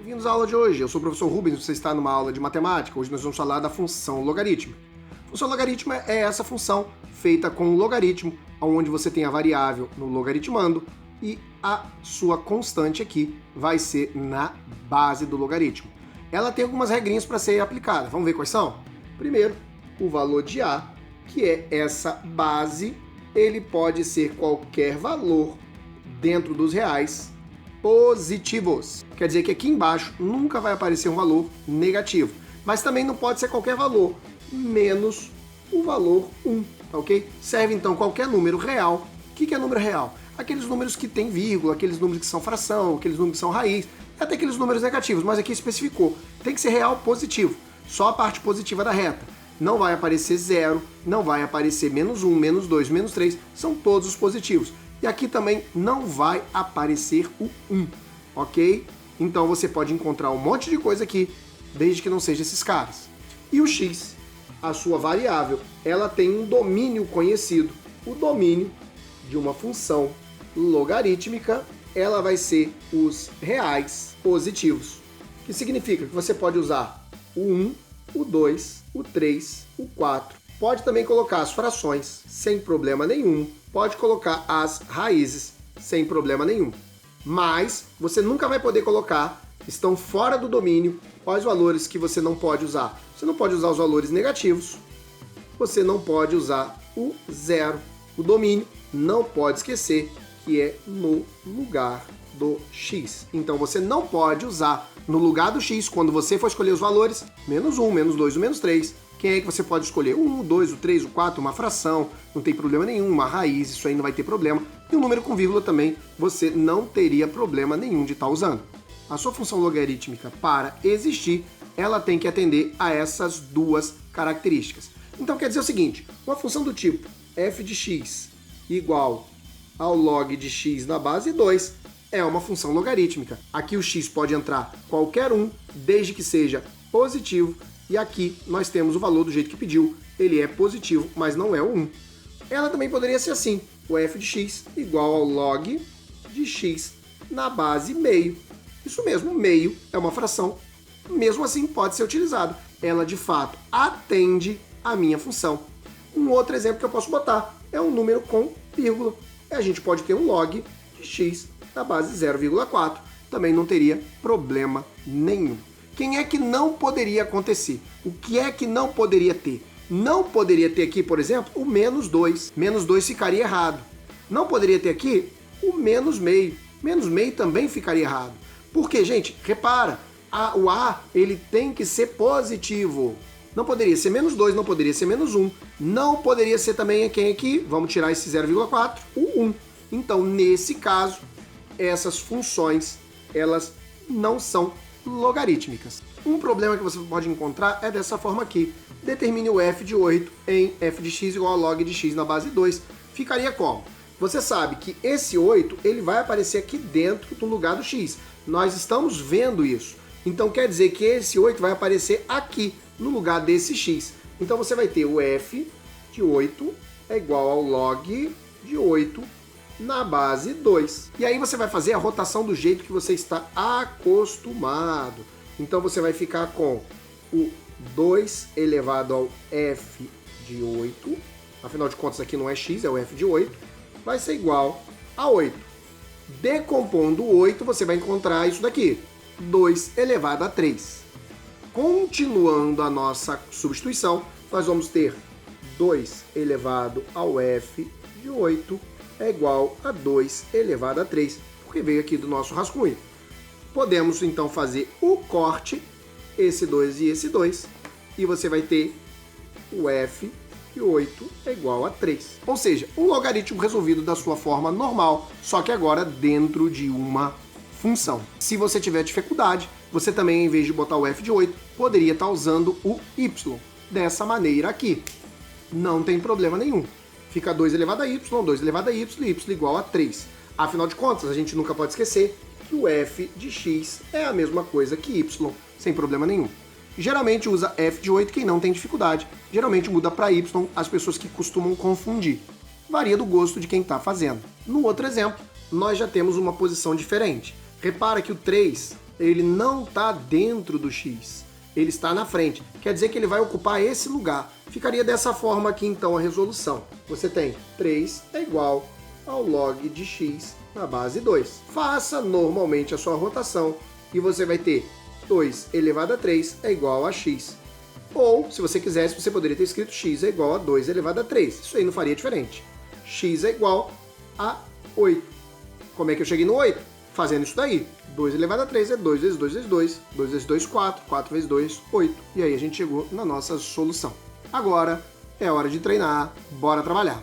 Bem-vindos à aula de hoje. Eu sou o professor Rubens, você está numa aula de matemática. Hoje nós vamos falar da função logaritmo. Função logaritmo é essa função feita com um logaritmo, onde você tem a variável no logaritmando e a sua constante aqui vai ser na base do logaritmo. Ela tem algumas regrinhas para ser aplicada. Vamos ver quais são? Primeiro, o valor de A, que é essa base, ele pode ser qualquer valor dentro dos reais positivos. Quer dizer que aqui embaixo nunca vai aparecer um valor negativo, mas também não pode ser qualquer valor, menos o valor 1, tá ok? Serve então qualquer número real. O que é número real? Aqueles números que tem vírgula, aqueles números que são fração, aqueles números que são raiz, até aqueles números negativos, mas aqui especificou. Tem que ser real positivo, só a parte positiva da reta. Não vai aparecer 0, não vai aparecer menos 1, menos 2, menos 3, são todos os positivos. E aqui também não vai aparecer o 1, ok? Então você pode encontrar um monte de coisa aqui, desde que não seja esses caras. E o x, a sua variável, ela tem um domínio conhecido. O domínio de uma função logarítmica, ela vai ser os reais positivos. Que significa que você pode usar o 1, o 2, o 3, o 4. Pode também colocar as frações sem problema nenhum. Pode colocar as raízes sem problema nenhum. Mas você nunca vai poder colocar, estão fora do domínio, quais valores que você não pode usar. Você não pode usar os valores negativos, você não pode usar o 0. O domínio não pode esquecer que é no lugar do x. Então você não pode usar no lugar do x, quando você for escolher os valores, menos 1, menos 2 ou menos 3, quem é que você pode escolher? O 1, o 2, o 3, o 4, uma fração, não tem problema nenhum, uma raiz, isso aí não vai ter problema. E o número com vírgula também, você não teria problema nenhum de estar usando. A sua função logarítmica, para existir, ela tem que atender a essas duas características. Então quer dizer o seguinte, uma função do tipo f de x igual ao log de x na base 2 é uma função logarítmica. Aqui o x pode entrar qualquer um, desde que seja positivo, e aqui nós temos o valor do jeito que pediu, ele é positivo, mas não é o 1. Ela também poderia ser assim, o f de x igual ao log de x na base meio. Isso mesmo, meio é uma fração, mesmo assim pode ser utilizado. Ela de fato atende a minha função. Um outro exemplo que eu posso botar é um número com vírgula. A gente pode ter um log de x na base 0,4. Também não teria problema nenhum. Quem é que não poderia acontecer? O que é que não poderia ter? Não poderia ter aqui, por exemplo, o menos 2. Menos 2 ficaria errado. Não poderia ter aqui o menos meio. Menos meio também ficaria errado. Por quê, gente? Repara, o A ele tem que ser positivo. Não poderia ser menos 2, não poderia ser menos 1. Não poderia ser também quem aqui? Vamos tirar esse 0,4, o 1. Então, nesse caso, essas funções, elas não são logarítmicas. Um problema que você pode encontrar é dessa forma aqui. Determine o f de 8 em f de x igual a log de x na base 2. Ficaria como? Você sabe que esse 8 ele vai aparecer aqui dentro do lugar do x. Nós estamos vendo isso. Então quer dizer que esse 8 vai aparecer aqui no lugar desse x. Então você vai ter o f de 8 é igual ao log de 8 na base 2. E aí você vai fazer a rotação do jeito que você está acostumado. Então você vai ficar com o 2 elevado ao f de 8. Afinal de contas aqui não é x, é o f de 8. Vai ser igual a 8. Decompondo o 8, você vai encontrar isso daqui. 2 elevado a 3. Continuando a nossa substituição, nós vamos ter 2 elevado ao f de 8 é igual a 2 elevado a 3, porque veio aqui do nosso rascunho. Podemos então fazer o corte, esse 2 e esse 2, e você vai ter o f de 8 é igual a 3. Ou seja, um logaritmo resolvido da sua forma normal, só que agora dentro de uma função. Se você tiver dificuldade, você também, em vez de botar o f de 8, poderia estar usando o y, dessa maneira aqui. Não tem problema nenhum. Fica 2 elevado a y, 2 elevado a y, y igual a 3. Afinal de contas, a gente nunca pode esquecer que o f de x é a mesma coisa que y, sem problema nenhum. Geralmente usa f de 8 quem não tem dificuldade. Geralmente muda para y as pessoas que costumam confundir. Varia do gosto de quem está fazendo. No outro exemplo, nós já temos uma posição diferente. Repara que o 3 ele não está dentro do x, ele está na frente. Quer dizer que ele vai ocupar esse lugar. Ficaria dessa forma aqui então a resolução. Você tem 3 é igual ao log de x na base 2. Faça normalmente a sua rotação e você vai ter 2 elevado a 3 é igual a x. Ou, se você quisesse, você poderia ter escrito x é igual a 2 elevado a 3. Isso aí não faria diferente. X é igual a 8. Como é que eu cheguei no 8? Fazendo isso daí. 2 elevado a 3 é 2 vezes 2 vezes 2. 2 vezes 2, 4. 4 vezes 2, 8. E aí a gente chegou na nossa solução. Agora é hora de treinar. Bora trabalhar.